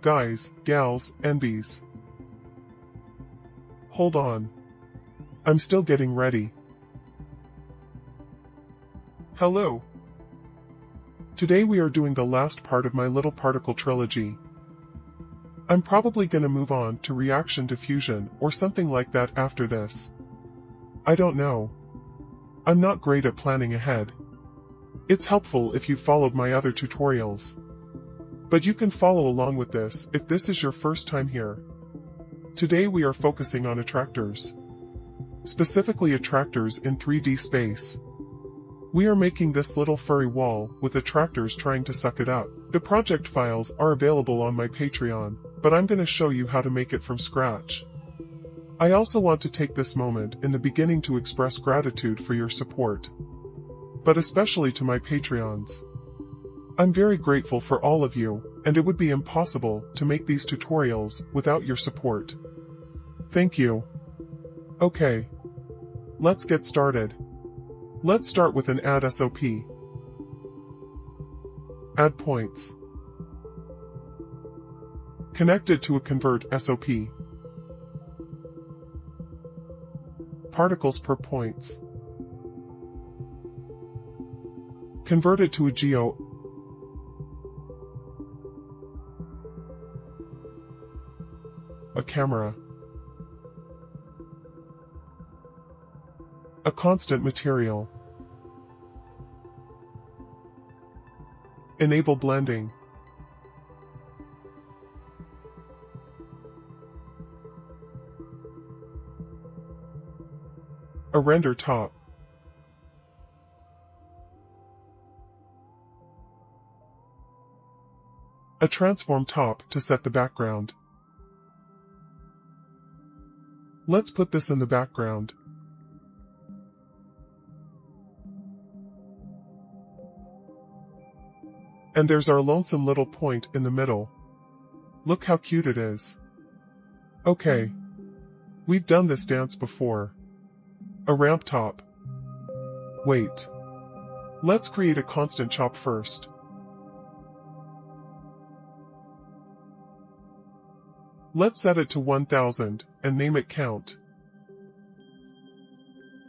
guys, gals, and bees. Hold on. I'm still getting ready. Hello. Today we are doing the last part of my little particle trilogy. I'm probably gonna move on to reaction diffusion or something like that after this. I don't know. I'm not great at planning ahead. It's helpful if you followed my other tutorials. But you can follow along with this if this is your first time here. Today we are focusing on attractors. Specifically attractors in 3D space. We are making this little furry wall with attractors trying to suck it up. The project files are available on my Patreon, but I'm going to show you how to make it from scratch. I also want to take this moment in the beginning to express gratitude for your support. But especially to my Patreons. I'm very grateful for all of you, and it would be impossible to make these tutorials without your support. Thank you. Okay. Let's get started. Let's start with an add SOP. Add points. Connected to a convert SOP. Particles per points. Converted to a geo. A camera. A constant material. Enable blending. A render top. A transform top to set the background. Let's put this in the background. And there's our lonesome little point in the middle. Look how cute it is. Okay. We've done this dance before. A ramp top. Wait. Let's create a constant chop first. Let's set it to 1000 and name it count.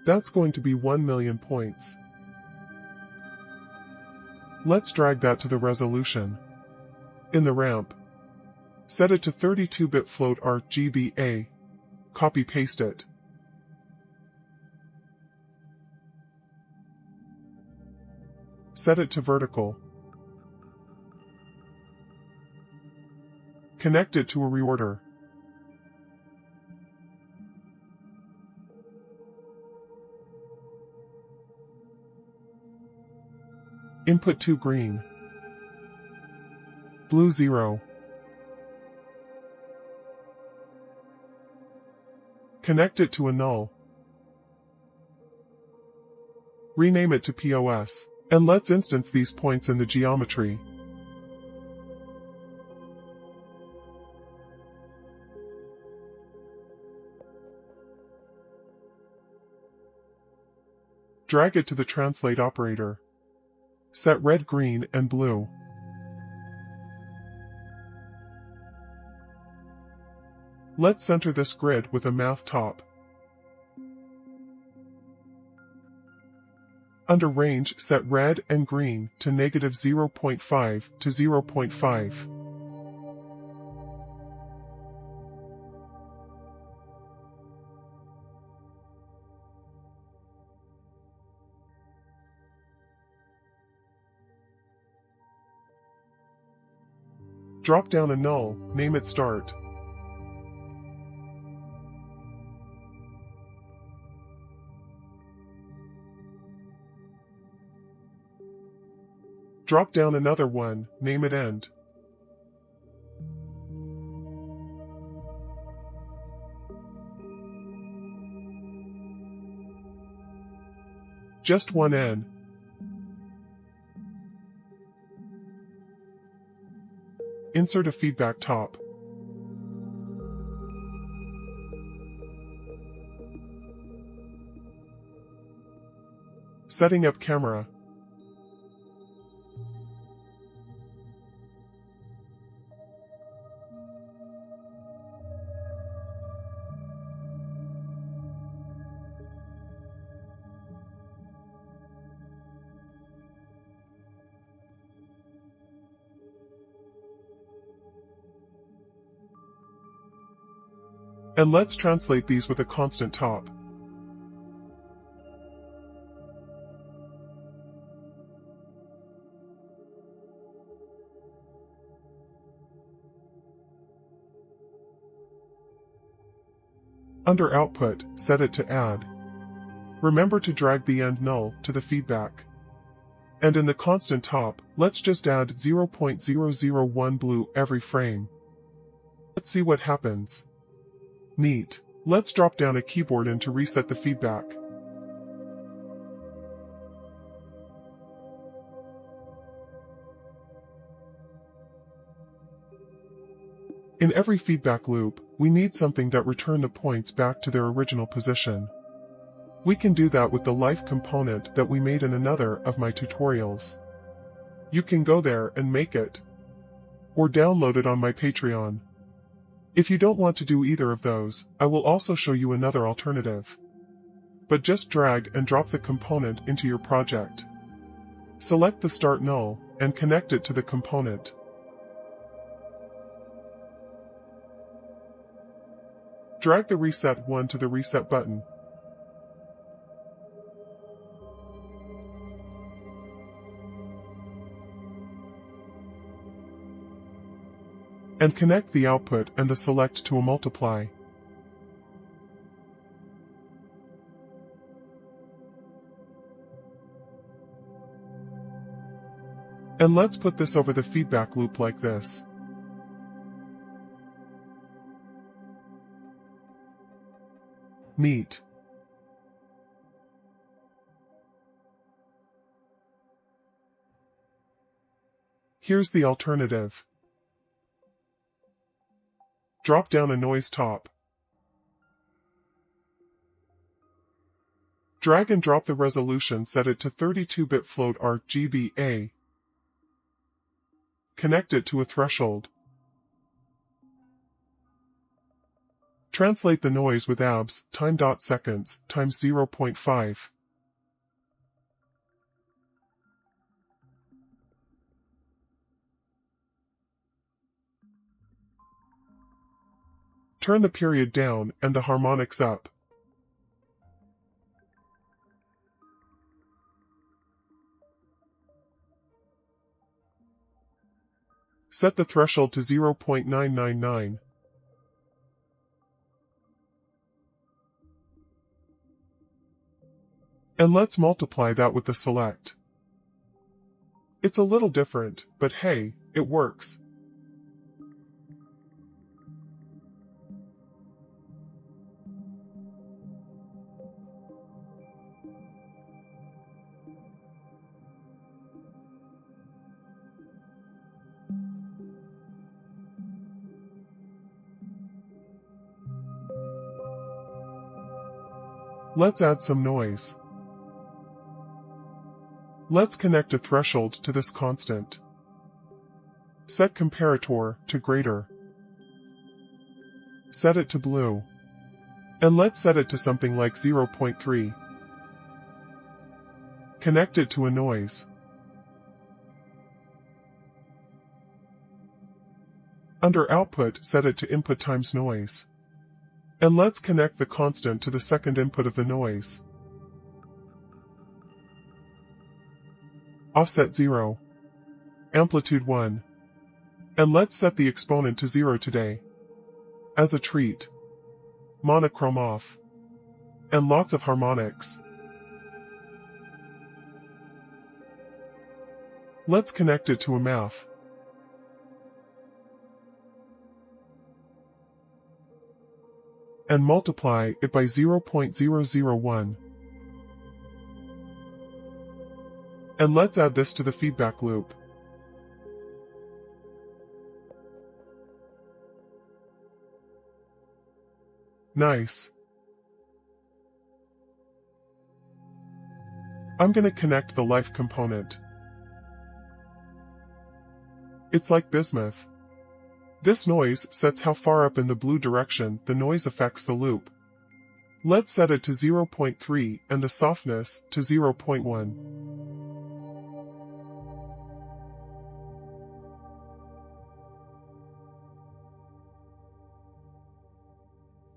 That's going to be 1,000,000 points. Let's drag that to the resolution. In the ramp. Set it to 32-bit float RGBA. Copy paste it. Set it to vertical. Connect it to a reorder. Input 2 green. Blue 0. Connect it to a null. Rename it to POS. And let's instance these points in the geometry. Drag it to the translate operator. Set red, green, and blue. Let's center this grid with a math top. Under range, set red and green to -0.5 to 0.5. Drop down a null, name it start. Drop down another one, name it end. Just one N. Insert a feedback top. Setting up camera. And let's translate these with a constant top. Under Output, set it to Add. Remember to drag the end null to the feedback. And in the constant top, let's just add 0.001 blue every frame. Let's see what happens. Neat. Let's drop down a keyboard in to reset the feedback. In every feedback loop, we need something that returns the points back to their original position. We can do that with the life component that we made in another of my tutorials. You can go there and make it, or download it on my Patreon. If you don't want to do either of those, I will also show you another alternative. But just drag and drop the component into your project. Select the Start Null, and connect it to the component. Drag the Reset one to the Reset button. And connect the output and the select to a multiply. And let's put this over the feedback loop like this. Neat. Here's the alternative. Drop down a noise top. Drag and drop the resolution, set it to 32-bit float RGBA. Connect it to a threshold. Translate the noise with abs, time.seconds, times 0.5. Turn the period down and the harmonics up. Set the threshold to 0.999. And let's multiply that with the select. It's a little different, but hey, it works. Let's add some noise. Let's connect a threshold to this constant. Set comparator to greater. Set it to blue. And let's set it to something like 0.3. Connect it to a noise. Under Output, set it to Input times Noise. And let's connect the constant to the second input of the noise. Offset 0. Amplitude 1. And let's set the exponent to 0 today. As a treat. Monochrome off. And lots of harmonics. Let's connect it to a math. And multiply it by 0.001. And let's add this to the feedback loop. Nice. I'm gonna connect the life component. It's like bismuth. This noise sets how far up in the blue direction the noise affects the loop. Let's set it to 0.3 and the softness to 0.1.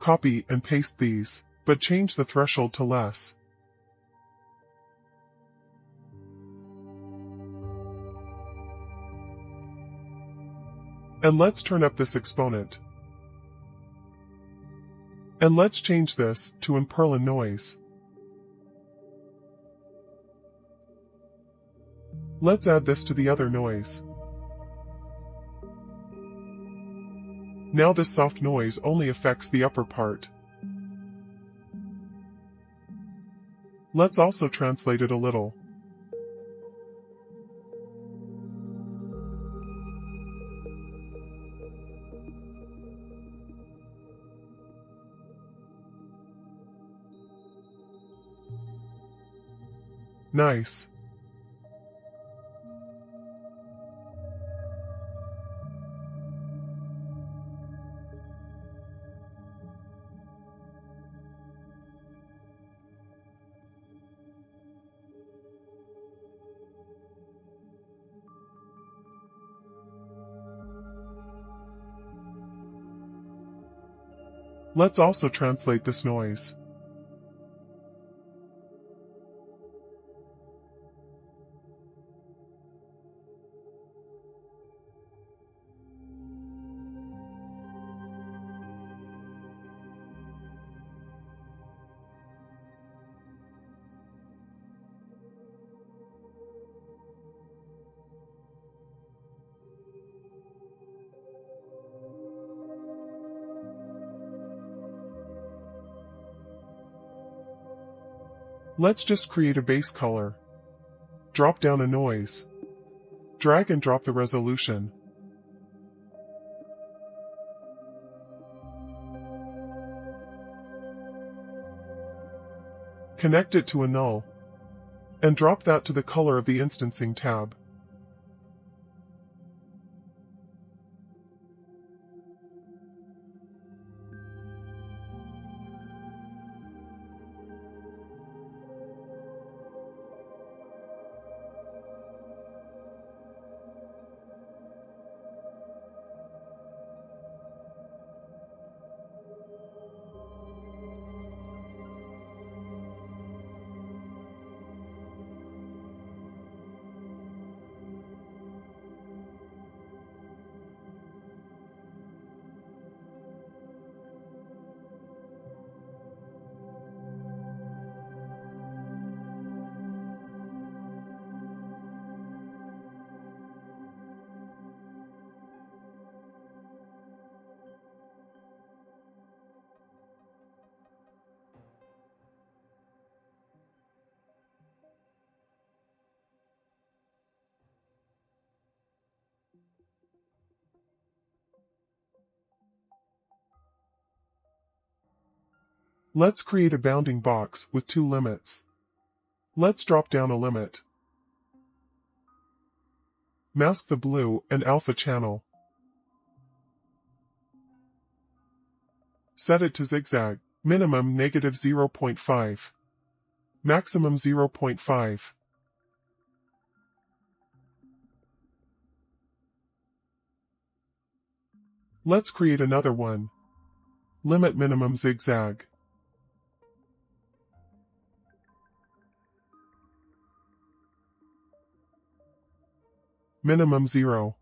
Copy and paste these, but change the threshold to less. And let's turn up this exponent. And let's change this to imperlin noise. Let's add this to the other noise. Now this soft noise only affects the upper part. Let's also translate it a little. Nice. Let's also translate this noise. Let's just create a base color. Drop down a noise. Drag and drop the resolution. Connect it to a null. And drop that to the color of the instancing tab. Let's create a bounding box with two limits. Let's drop down a limit. Mask the blue and alpha channel. Set it to zigzag, minimum -0.5. Maximum 0.5. Let's create another one. Limit minimum zigzag. Minimum 0.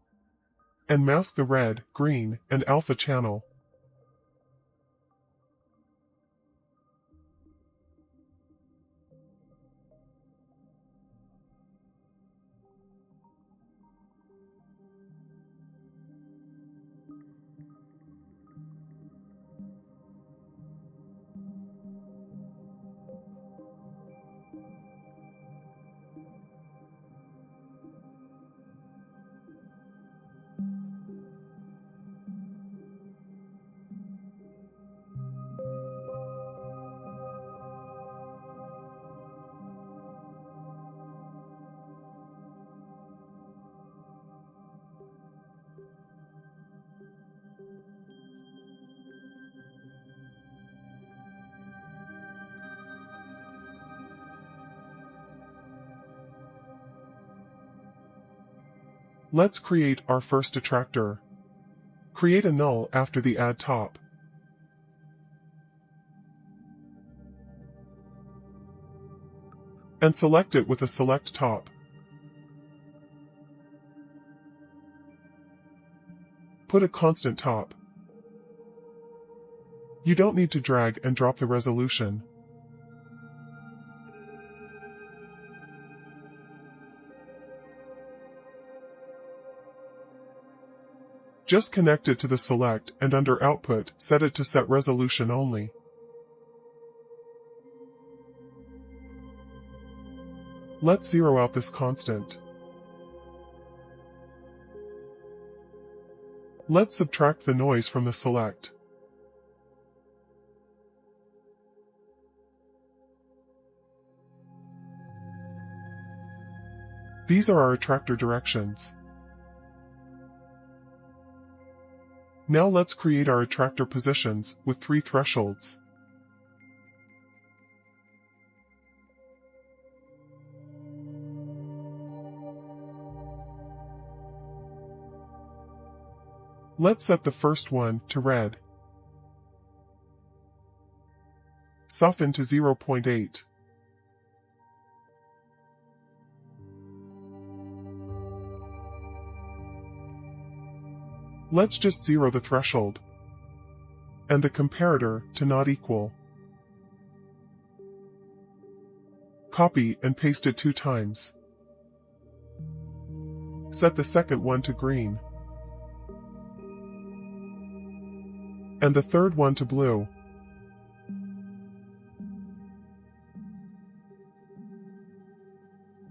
And mask the red, green, and alpha channel. Let's create our first attractor. Create a null after the add top. and select it with a select top. Put a constant top. You don't need to drag and drop the resolution. Just connect it to the select and under Output, set it to Set Resolution Only. Let's zero out this constant. Let's subtract the noise from the select. These are our attractor directions. Now let's create our attractor positions with 3 thresholds. Let's set the first one to red. Soften to 0.8. Let's just zero the threshold. And the comparator to not equal. Copy and paste it 2 times. Set the second one to green. And the third one to blue.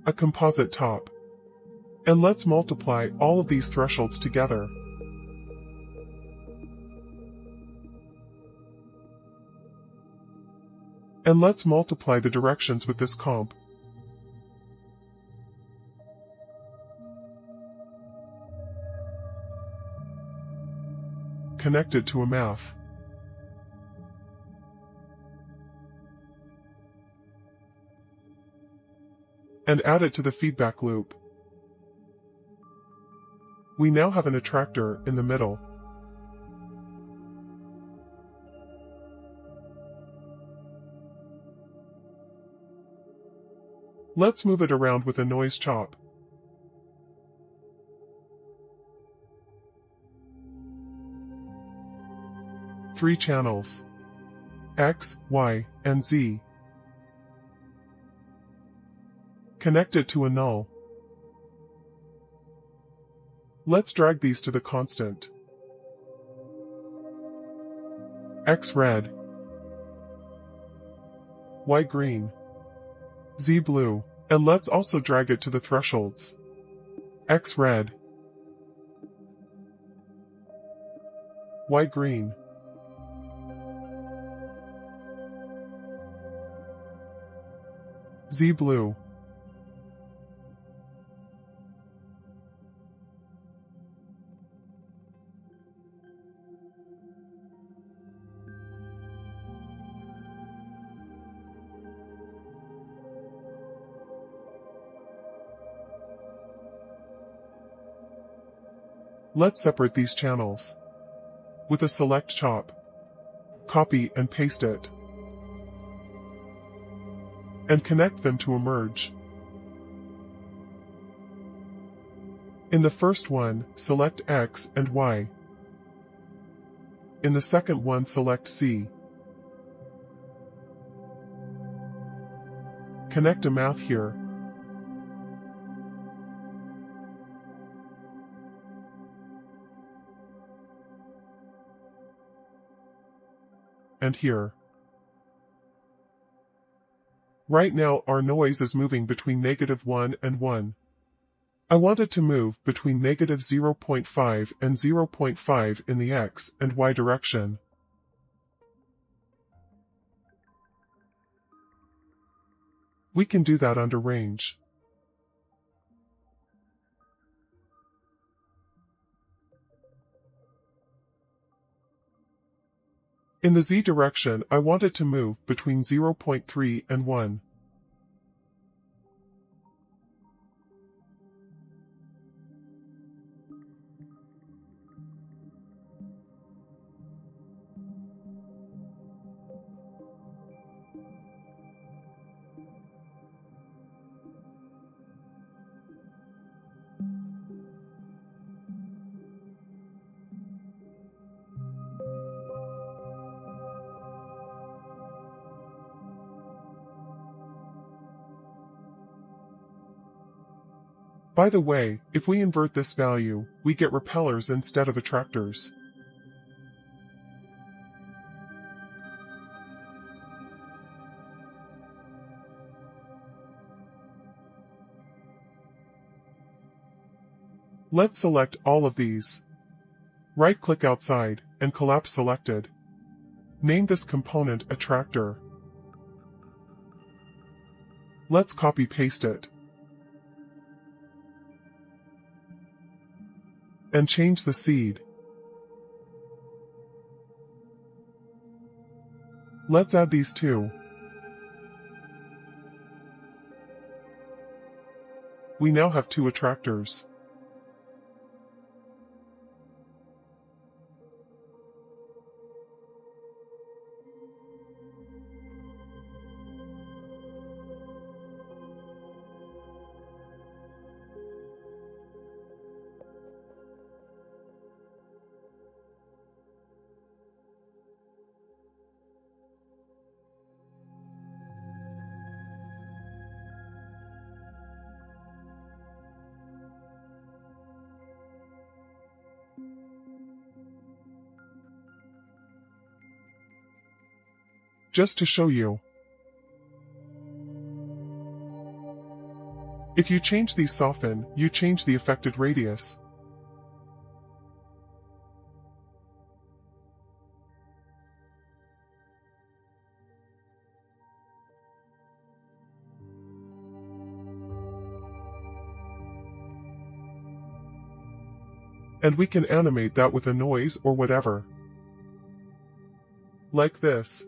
A composite top. And let's multiply all of these thresholds together. And let's multiply the directions with this comp. Connected to a math. And add it to the feedback loop. We now have an attractor in the middle. Let's move it around with a noise chop. Three channels. X, Y, and Z. Connected to a null. Let's drag these to the constant. X red. Y green. Z blue. And let's also drag it to the thresholds. X red. Y green. Z blue. Let's separate these channels. With a select chop. Copy and paste it. And connect them to a merge. In the first one, select X and Y. In the second one, select C. Connect a math here. And here. Right now our noise is moving between -1 and 1. I want it to move between -0.5 and 0.5 in the X and Y direction. We can do that under range. In the Z direction, I want it to move between 0.3 and 1. By the way, if we invert this value, we get repellers instead of attractors. Let's select all of these. Right-click outside, and collapse selected. Name this component Attractor. Let's copy-paste it. And change the seed. Let's add these two. We now have two attractors. Just to show you. If you change these soften, you change the affected radius. And we can animate that with a noise or whatever. Like this.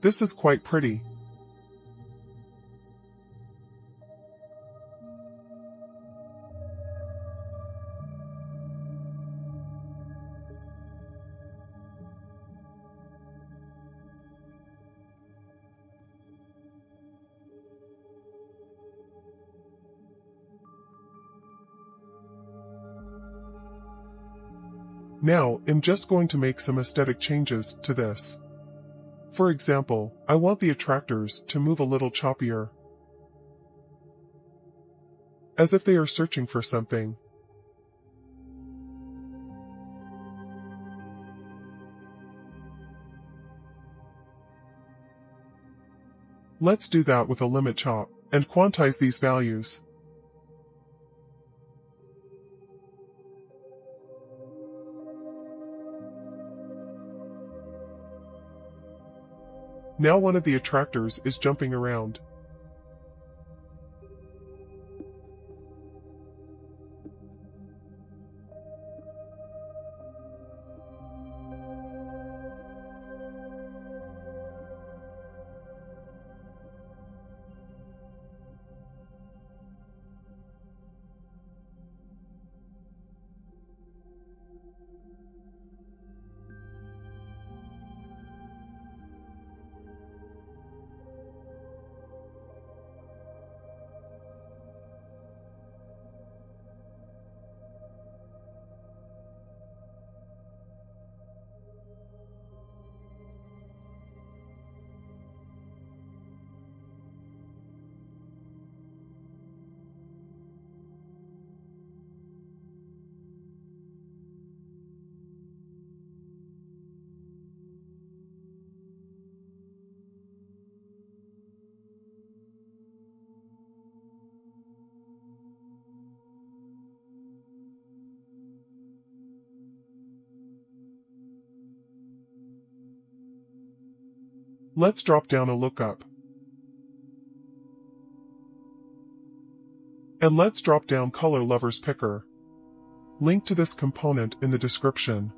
This is quite pretty. Now, I'm just going to make some aesthetic changes to this. For example, I want the attractors to move a little choppier. As if they are searching for something. Let's do that with a limit chop, and quantize these values. Now one of the attractors is jumping around. Let's drop down a lookup. And let's drop down Color Lovers Picker. Link to this component in the description.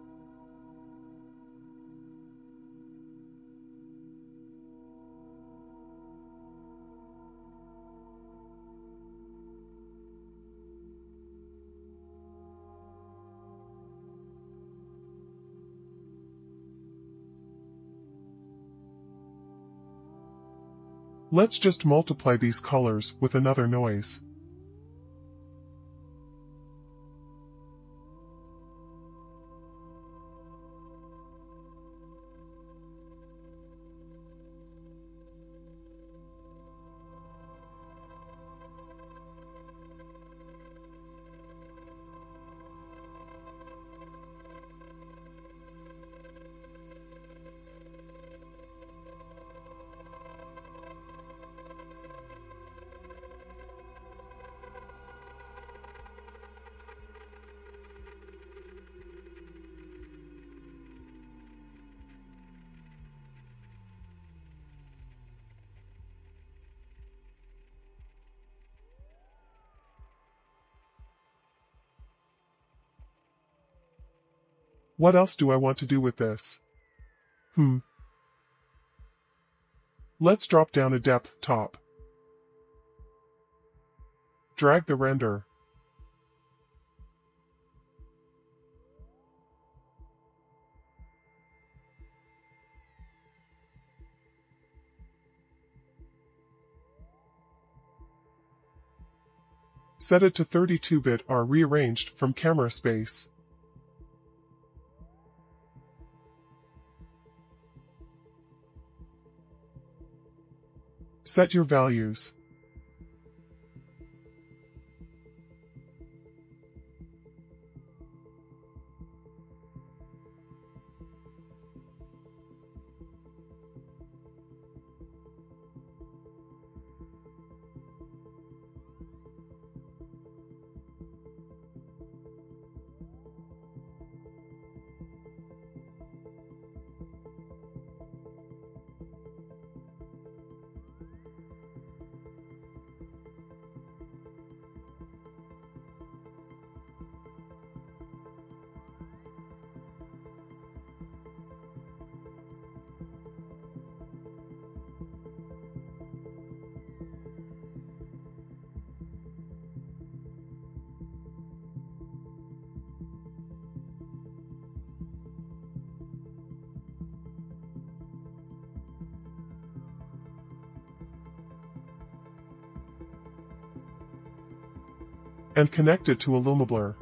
Let's just multiply these colors with another noise. What else do I want to do with this? Let's drop down a depth top. Drag the render. Set it to 32-bit or rearranged from camera space. Set your values. And connect it to a Lumiblur.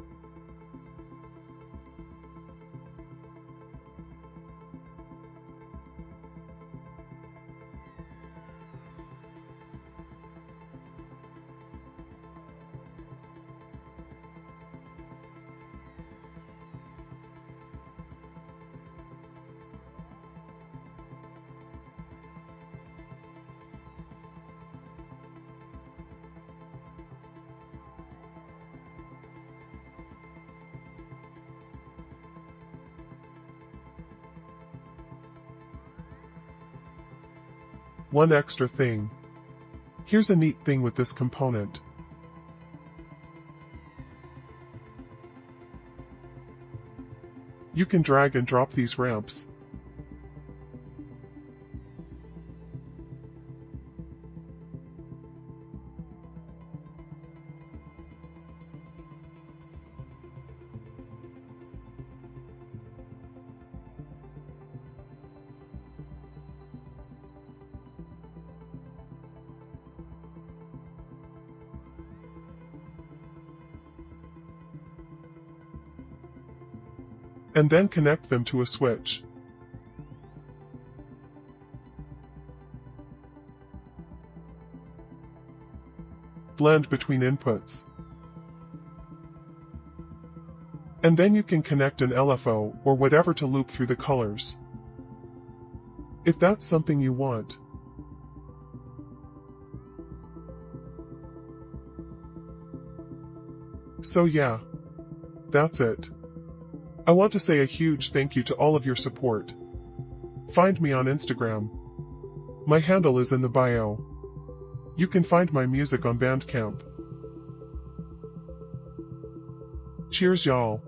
One extra thing. Here's a neat thing with this component. You can drag and drop these ramps. And then connect them to a switch. Blend between inputs. And then you can connect an LFO or whatever to loop through the colors, if that's something you want. So yeah, that's it. I want to say a huge thank you to all of your support. Find me on Instagram. My handle is in the bio. You can find my music on Bandcamp. Cheers, y'all.